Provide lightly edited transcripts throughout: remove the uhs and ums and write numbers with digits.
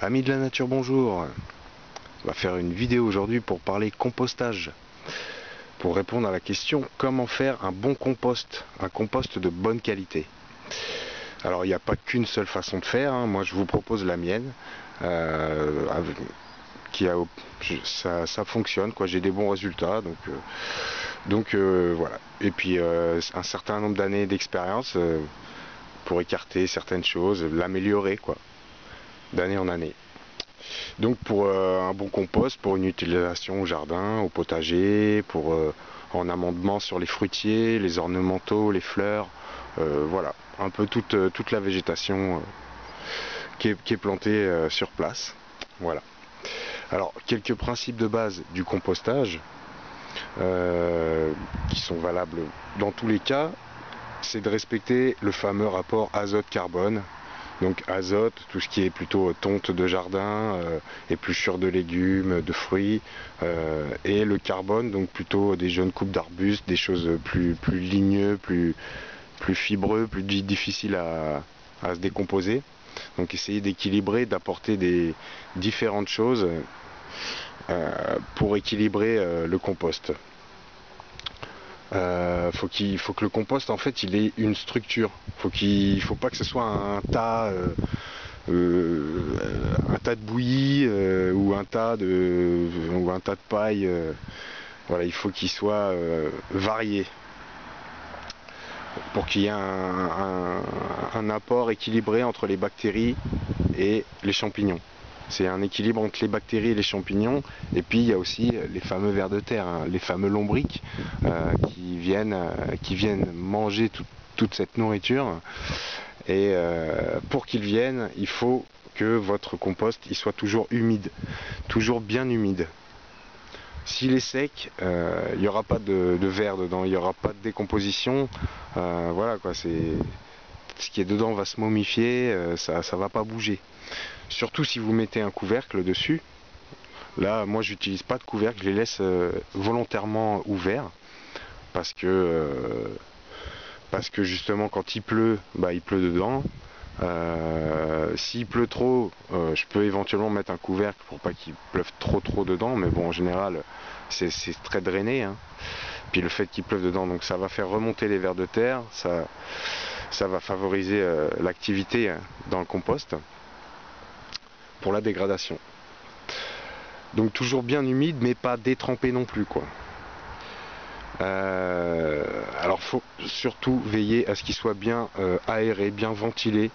Amis de la nature, bonjour. On va faire une vidéo aujourd'hui pour parler compostage. Pour répondre à la question comment faire un bon compost, un compost de bonne qualité. Alors il n'y a pas qu'une seule façon de faire, hein. Moi je vous propose la mienne. Ça fonctionne, quoi. J'ai des bons résultats, donc voilà. Et puis un certain nombre d'années d'expérience pour écarter certaines choses, l'améliorer, quoi, d'année en année. Donc pour un bon compost, pour une utilisation au jardin, au potager, pour en amendement sur les fruitiers, les ornementaux, les fleurs, voilà, un peu toute la végétation qui est plantée sur place. Voilà. Alors quelques principes de base du compostage qui sont valables dans tous les cas, c'est de respecter le fameux rapport azote-carbone. Donc azote, tout ce qui est plutôt tonte de jardin, épluchure de légumes, de fruits, et le carbone, donc plutôt des jeunes coupes d'arbustes, des choses plus ligneux, plus fibreux, plus difficiles à se décomposer. Donc essayer d'équilibrer, d'apporter des différentes choses pour équilibrer le compost. Faut que le compost en fait il ait une structure. Faut pas que ce soit un tas de bouillie ou un tas de paille. Voilà, il faut qu'il soit varié pour qu'il y ait un apport équilibré entre les bactéries et les champignons. C'est un équilibre entre les bactéries et les champignons. Et puis il y a aussi les fameux vers de terre, hein, les fameux lombrics qui viennent manger toute cette nourriture. Et pour qu'ils viennent, il faut que votre compost il soit toujours humide, toujours bien humide. S'il est sec, il n'y aura pas de vers dedans, il n'y aura pas de décomposition. Voilà quoi, ce qui est dedans va se momifier, ça va pas bouger. Surtout si vous mettez un couvercle dessus. Là, moi, j'utilise pas de couvercle, je les laisse volontairement ouverts parce que justement, quand il pleut, bah, il pleut dedans. S'il pleut trop, je peux éventuellement mettre un couvercle pour pas qu'il pleuve trop dedans, mais bon, en général, c'est très drainé, hein. Puis le fait qu'il pleuve dedans, donc ça va faire remonter les vers de terre, ça va favoriser l'activité dans le compost pour la dégradation. Donc toujours bien humide, mais pas détrempé non plus, quoi. Alors faut surtout veiller à ce qu'il soit bien aéré, bien ventilé,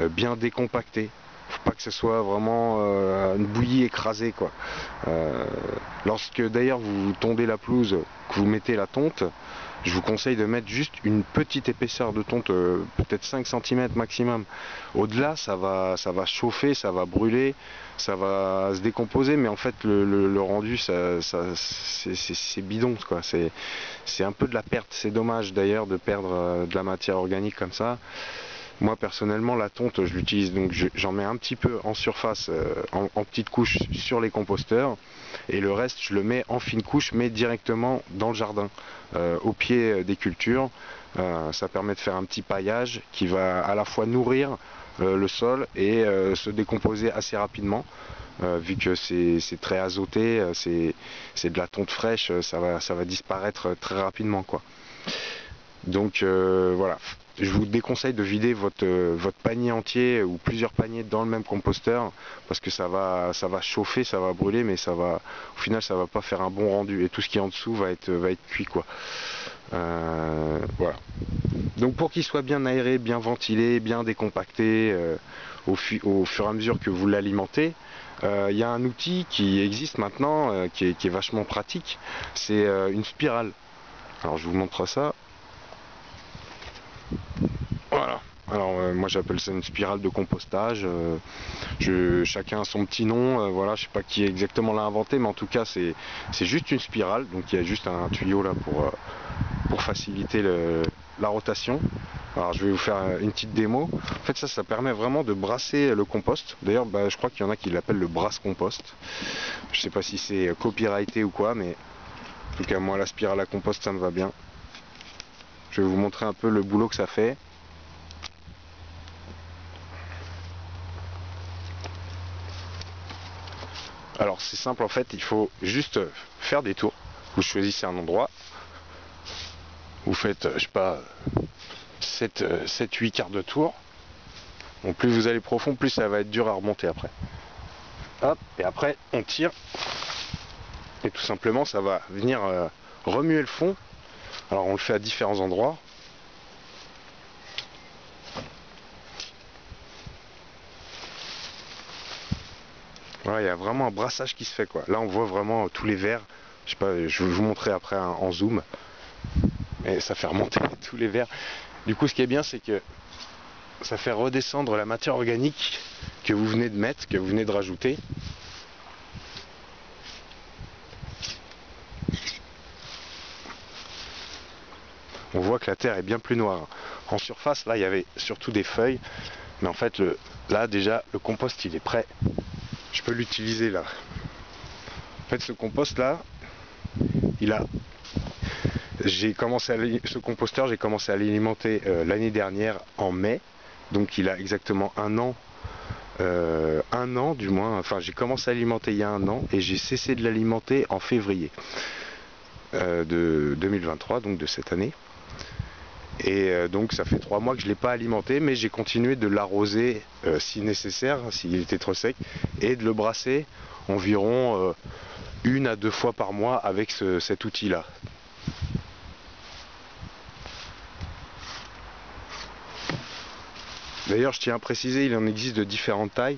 bien décompacté. Faut pas que ce soit vraiment une bouillie écrasée, quoi. Lorsque d'ailleurs vous tondez la pelouse, que vous mettez la tonte, je vous conseille de mettre juste une petite épaisseur de tonte, peut-être 5 cm maximum. Au-delà, ça va chauffer, ça va brûler, ça va se décomposer, mais en fait le rendu, c'est bidon, quoi. C'est un peu de la perte. C'est dommage d'ailleurs de perdre de la matière organique comme ça. Moi personnellement la tonte je l'utilise, donc j'en mets un petit peu en surface, en petites couches sur les composteurs, et le reste je le mets en fine couche mais directement dans le jardin, au pied des cultures. Ça permet de faire un petit paillage qui va à la fois nourrir le sol et se décomposer assez rapidement. Vu que c'est très azoté, c'est de la tonte fraîche, ça va disparaître très rapidement, quoi. Donc voilà, je vous déconseille de vider votre panier entier ou plusieurs paniers dans le même composteur, parce que ça va chauffer, ça va brûler, mais au final ça va pas faire un bon rendu, et tout ce qui est en dessous va être cuit, quoi. Voilà. Donc pour qu'il soit bien aéré, bien ventilé, bien décompacté, au fur et à mesure que vous l'alimentez, il y a un outil qui existe maintenant, qui est vachement pratique, c'est une spirale. Alors je vous montre ça. Voilà. Alors moi j'appelle ça une spirale de compostage. Chacun a son petit nom. Voilà, je sais pas qui exactement l'a inventé, mais en tout cas c'est juste une spirale. Donc il y a juste un tuyau là pour faciliter la rotation. Alors je vais vous faire une petite démo. En fait ça permet vraiment de brasser le compost. D'ailleurs bah, je crois qu'il y en a qui l'appellent le brasse-compost. Je sais pas si c'est copyrighté ou quoi, mais en tout cas moi la spirale à compost ça me va bien. Je vais vous montrer un peu le boulot que ça fait. Alors c'est simple en fait, il faut juste faire des tours. Vous choisissez un endroit, vous faites, je sais pas, 7-8 quarts de tour. Donc plus vous allez profond, plus ça va être dur à remonter après. Hop, et après on tire. Et tout simplement ça va venir remuer le fond. Alors on le fait à différents endroits. Voilà, il y a vraiment un brassage qui se fait quoi. Là on voit vraiment tous les verres. Je sais pas, je vais vous montrer après en zoom. Et ça fait remonter tous les verres. Du coup ce qui est bien c'est que ça fait redescendre la matière organique que vous venez de mettre, que vous venez de rajouter. On voit que la terre est bien plus noire. En surface, là, il y avait surtout des feuilles. Mais en fait, là, déjà, le compost, il est prêt. Je peux l'utiliser là. En fait, ce compost-là, ce composteur, j'ai commencé à l'alimenter l'année dernière en mai. Donc, il a exactement un an du moins. Enfin, j'ai commencé à l'alimenter il y a un an et j'ai cessé de l'alimenter en février de 2023, donc de cette année. Et donc ça fait 3 mois que je ne l'ai pas alimenté, mais j'ai continué de l'arroser si nécessaire, s'il était trop sec, et de le brasser environ 1 à 2 fois par mois avec cet outil-là. D'ailleurs, je tiens à préciser, il en existe de différentes tailles.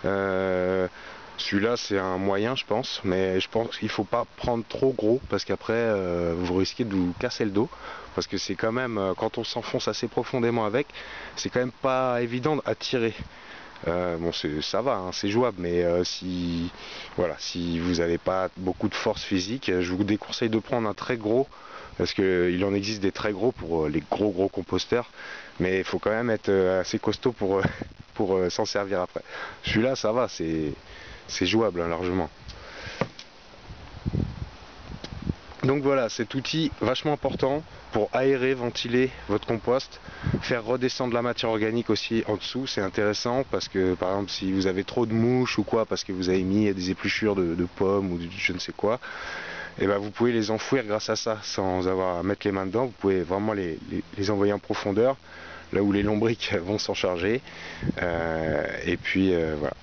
Celui-là, c'est un moyen, je pense, mais je pense qu'il ne faut pas prendre trop gros parce qu'après, vous risquez de vous casser le dos. Parce que c'est quand même, quand on s'enfonce assez profondément avec, c'est quand même pas évident à tirer. Bon, ça va, hein, c'est jouable, mais si vous n'avez pas beaucoup de force physique, je vous déconseille de prendre un très gros. Parce qu'il en existe des très gros pour les gros composteurs, mais il faut quand même être assez costaud pour s'en servir après. Celui-là, ça va, c'est jouable hein, largement. Donc voilà, cet outil vachement important pour aérer, ventiler votre compost, faire redescendre la matière organique aussi en dessous, c'est intéressant parce que par exemple si vous avez trop de mouches ou quoi, parce que vous avez mis des épluchures de pommes ou de je ne sais quoi, et ben vous pouvez les enfouir grâce à ça, sans avoir à mettre les mains dedans, vous pouvez vraiment les envoyer en profondeur, là où les lombrics vont s'en charger, et puis voilà.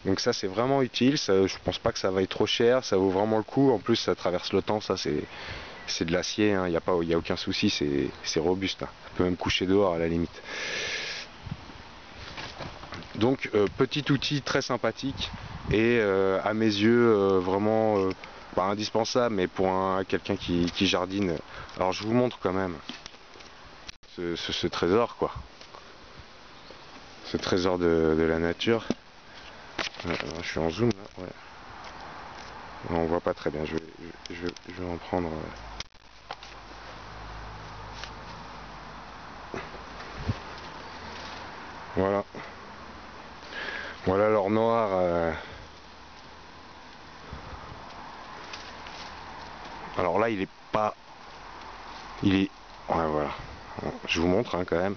Donc ça c'est vraiment utile, ça, je pense pas que ça vaille trop cher, ça vaut vraiment le coup, en plus ça traverse le temps, ça c'est de l'acier, hein, y a aucun souci, c'est robuste, hein. On peut même coucher dehors à la limite. Donc petit outil très sympathique et à mes yeux vraiment pas indispensable, mais pour quelqu'un qui jardine. Alors je vous montre quand même ce trésor quoi, ce trésor de la nature. Je suis en zoom là, ouais. On voit pas très bien, je vais en prendre. Voilà. Voilà l'or noir. Alors là il est pas. Il est. Ouais voilà. Je vous montre hein, quand même.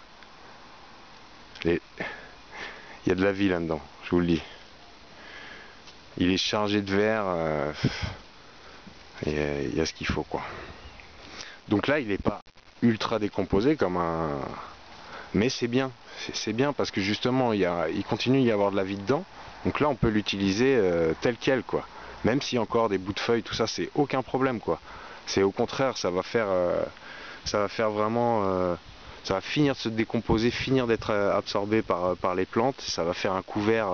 Il y a de la vie là-dedans, je vous le dis. Il est chargé de verre. Il y a ce qu'il faut quoi. Donc là il n'est pas ultra décomposé comme un. Mais c'est bien. C'est bien parce que justement il continue à y avoir de la vie dedans. Donc là on peut l'utiliser tel quel quoi. Même s'il y a encore des bouts de feuilles, tout ça, c'est aucun problème quoi. C'est au contraire, ça va faire vraiment, ça va finir de se décomposer, finir d'être absorbé par les plantes. Ça va faire un couvert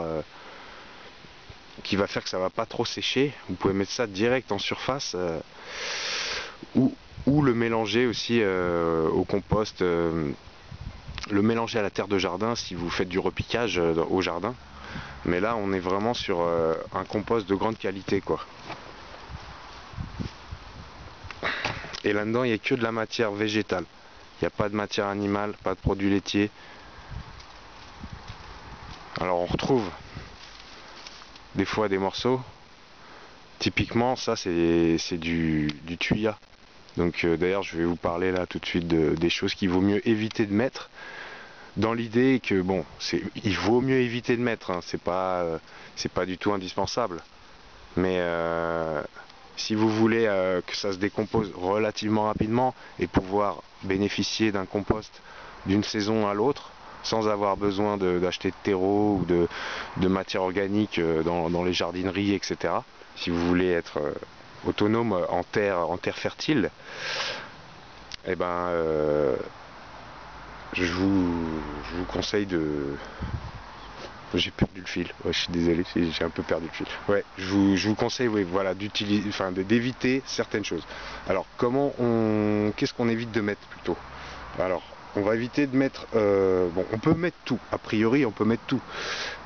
qui va faire que ça va pas trop sécher. Vous pouvez mettre ça direct en surface ou le mélanger aussi au compost, le mélanger à la terre de jardin si vous faites du repiquage au jardin. Mais là on est vraiment sur un compost de grande qualité quoi. Et là-dedans il n'y a que de la matière végétale. Il n'y a pas de matière animale, pas de produits laitiers. Alors on retrouve des fois des morceaux. Typiquement ça c'est du thuya. Donc d'ailleurs je vais vous parler là tout de suite des choses qu'il vaut mieux éviter de mettre. Dans l'idée que bon, il vaut mieux éviter de mettre, hein, c'est pas du tout indispensable. Mais si vous voulez que ça se décompose relativement rapidement et pouvoir bénéficier d'un compost d'une saison à l'autre, sans avoir besoin d'acheter de terreau ou de matière organique dans les jardineries, etc. Si vous voulez être autonome en terre fertile, eh ben, je vous conseille de... J'ai perdu le fil, ouais, je suis désolé, j'ai un peu perdu le fil. Ouais, je vous conseille, oui, voilà, d'utiliser, enfin, d'éviter certaines choses. Alors, qu'est-ce qu'on évite de mettre plutôt? Alors, on va éviter de mettre, bon, on peut mettre tout, a priori, on peut mettre tout,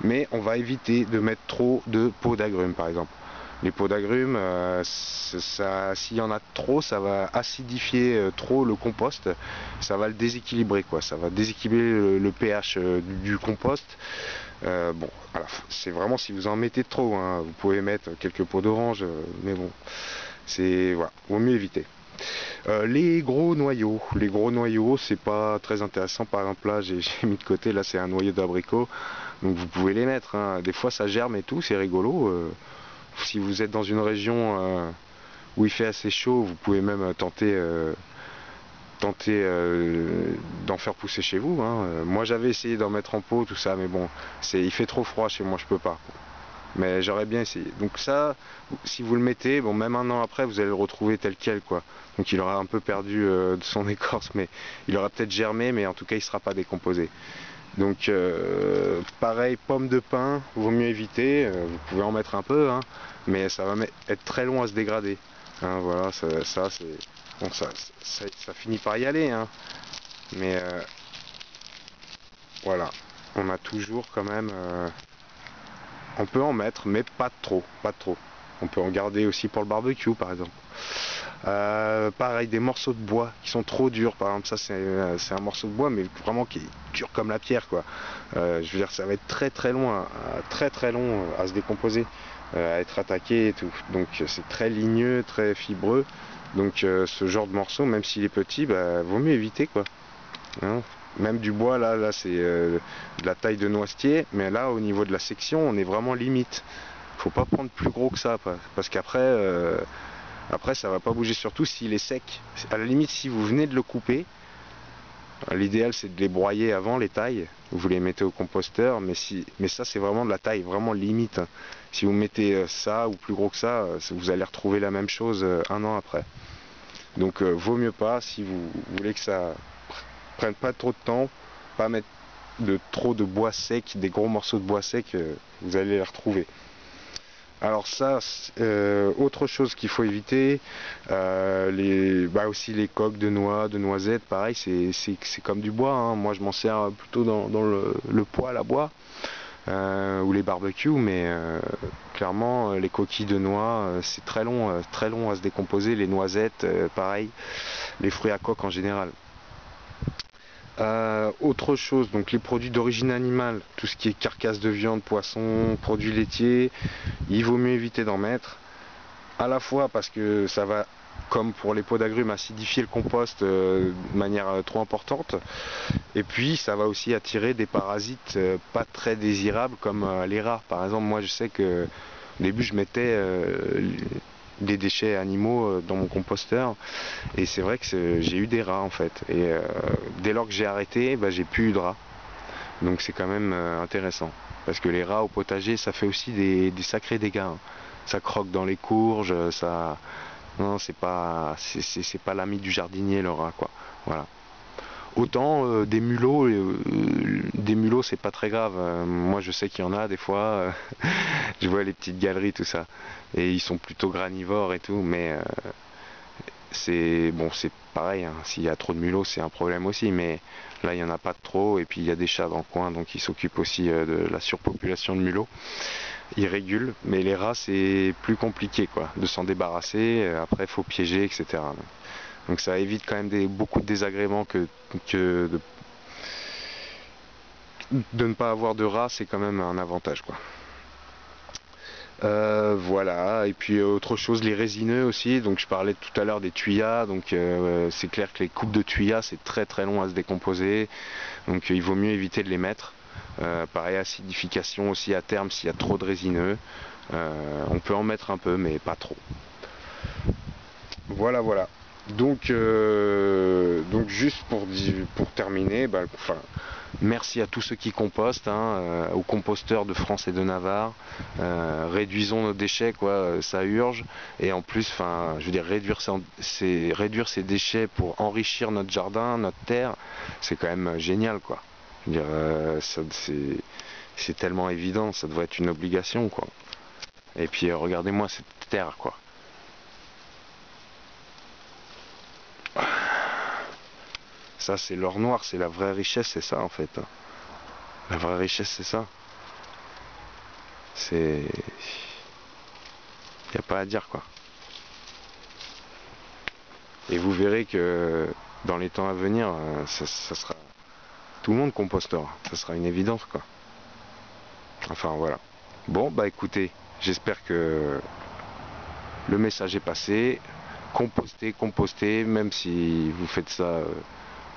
mais on va éviter de mettre trop de pots d'agrumes, par exemple. Les pots d'agrumes, s'il y en a trop, ça va acidifier trop le compost, ça va le déséquilibrer, quoi. Ça va déséquilibrer le pH du compost. Bon, c'est vraiment si vous en mettez trop, hein. Vous pouvez mettre quelques pots d'orange, mais bon, voilà, vaut mieux éviter. Les gros noyaux, c'est pas très intéressant. Par exemple, là, j'ai mis de côté, là, c'est un noyau d'abricot, donc vous pouvez les mettre, hein. Des fois, ça germe et tout, c'est rigolo. Si vous êtes dans une région où il fait assez chaud, vous pouvez même tenter d'en faire pousser chez vous, hein. Moi j'avais essayé d'en mettre en pot, tout ça, mais bon, il fait trop froid chez moi, je peux pas. Mais j'aurais bien essayé. Donc ça, si vous le mettez, bon, même un an après, vous allez le retrouver tel quel, quoi. Donc il aura un peu perdu de son écorce, mais il aura peut-être germé, mais en tout cas il sera pas décomposé. Donc pareil, pomme de pin, vaut mieux éviter. Vous pouvez en mettre un peu, hein, mais ça va être très long à se dégrader. Hein, voilà, ça c'est bon, ça finit par y aller, hein, mais voilà, on a toujours quand même, on peut en mettre, mais pas trop, pas trop. On peut en garder aussi pour le barbecue, par exemple. Pareil, des morceaux de bois qui sont trop durs, par exemple, ça c'est un morceau de bois, mais vraiment qui est dur comme la pierre, quoi. Je veux dire, ça va être très long, très long à se décomposer, à être attaqué et tout. Donc c'est très ligneux, très fibreux. Donc ce genre de morceau, même s'il est petit, bah, vaut mieux éviter, quoi. Hein, même du bois, là c'est de la taille de noisetier, mais là au niveau de la section, on est vraiment limite. Faut pas prendre plus gros que ça, parce qu'après après ça va pas bouger, surtout s'il est sec. À la limite, si vous venez de le couper, l'idéal c'est de les broyer avant les tailles, vous les mettez au composteur, mais ça c'est vraiment de la taille vraiment limite. Si vous mettez ça ou plus gros que ça, vous allez retrouver la même chose un an après. Donc vaut mieux pas, si vous voulez que ça prenne pas trop de temps, pas mettre trop de bois sec, des gros morceaux de bois sec, vous allez les retrouver. Alors ça, autre chose qu'il faut éviter, aussi les coques de noix, de noisettes, pareil, c'est comme du bois, hein. Moi je m'en sers plutôt dans le poêle à bois, ou les barbecues, mais clairement les coquilles de noix, c'est très long à se décomposer, les noisettes, pareil, les fruits à coque en général. Autre chose, donc les produits d'origine animale, tout ce qui est carcasse de viande, poisson, produits laitiers, il vaut mieux éviter d'en mettre, à la fois parce que ça va, comme pour les pots d'agrumes, acidifier le compost de manière trop importante, et puis ça va aussi attirer des parasites pas très désirables comme les rats. Par exemple, moi je sais que au début je mettais des déchets animaux dans mon composteur, et c'est vrai que j'ai eu des rats en fait, et dès lors que j'ai arrêté, bah, j'ai plus eu de rats. Donc c'est quand même intéressant, parce que les rats au potager, ça fait aussi des sacrés dégâts, hein. Ça croque dans les courges, ça, non, c'est pas l'ami du jardinier, le rat, quoi. Voilà. Autant des mulots c'est pas très grave. Moi je sais qu'il y en a des fois, je vois les petites galeries, tout ça, et ils sont plutôt granivores et tout, mais c'est pareil, hein. S'il y a trop de mulots, c'est un problème aussi, mais là il n'y en a pas trop, et puis il y a des chats dans le coin, donc ils s'occupent aussi de la surpopulation de mulots. Ils régulent, mais les rats c'est plus compliqué, quoi, de s'en débarrasser. Après il faut piéger, etc. Donc ça évite quand même beaucoup de désagréments que de ne pas avoir de rats, c'est quand même un avantage, quoi. Voilà, et puis autre chose, les résineux aussi. Donc je parlais tout à l'heure des tuyas, donc c'est clair que les coupes de tuyas c'est très long à se décomposer, donc il vaut mieux éviter de les mettre. Pareil, acidification aussi à terme s'il y a trop de résineux. On peut en mettre un peu, mais pas trop. Voilà, voilà. Donc juste pour terminer, enfin, merci à tous ceux qui compostent, hein, aux composteurs de France et de Navarre. Réduisons nos déchets, quoi, ça urge. Et en plus, enfin, je veux dire, réduire ces déchets pour enrichir notre jardin, notre terre, c'est quand même génial, quoi. Je veux dire, c'est tellement évident, ça devrait être une obligation, quoi. Et puis regardez-moi cette terre, quoi. Ça, c'est l'or noir, c'est la vraie richesse, c'est ça en fait. La vraie richesse, c'est ça. C'est... Y a pas à dire, quoi. Et vous verrez que dans les temps à venir, ça sera... Tout le monde compostera. Ça sera une évidence, quoi. Enfin, voilà. Bon, bah écoutez, j'espère que le message est passé. Compostez, compostez, même si vous faites ça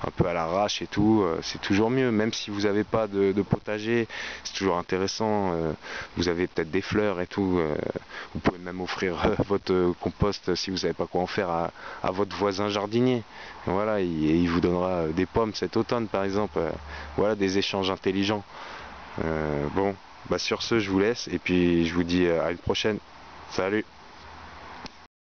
un peu à l'arrache et tout, c'est toujours mieux. Même si vous n'avez pas de potager, c'est toujours intéressant. Vous avez peut-être des fleurs et tout. Vous pouvez même offrir votre compost si vous savez pas quoi en faire à votre voisin jardinier. Voilà, il vous donnera des pommes cet automne par exemple. Voilà, des échanges intelligents. Bon, bah sur ce, je vous laisse et puis je vous dis à une prochaine. Salut!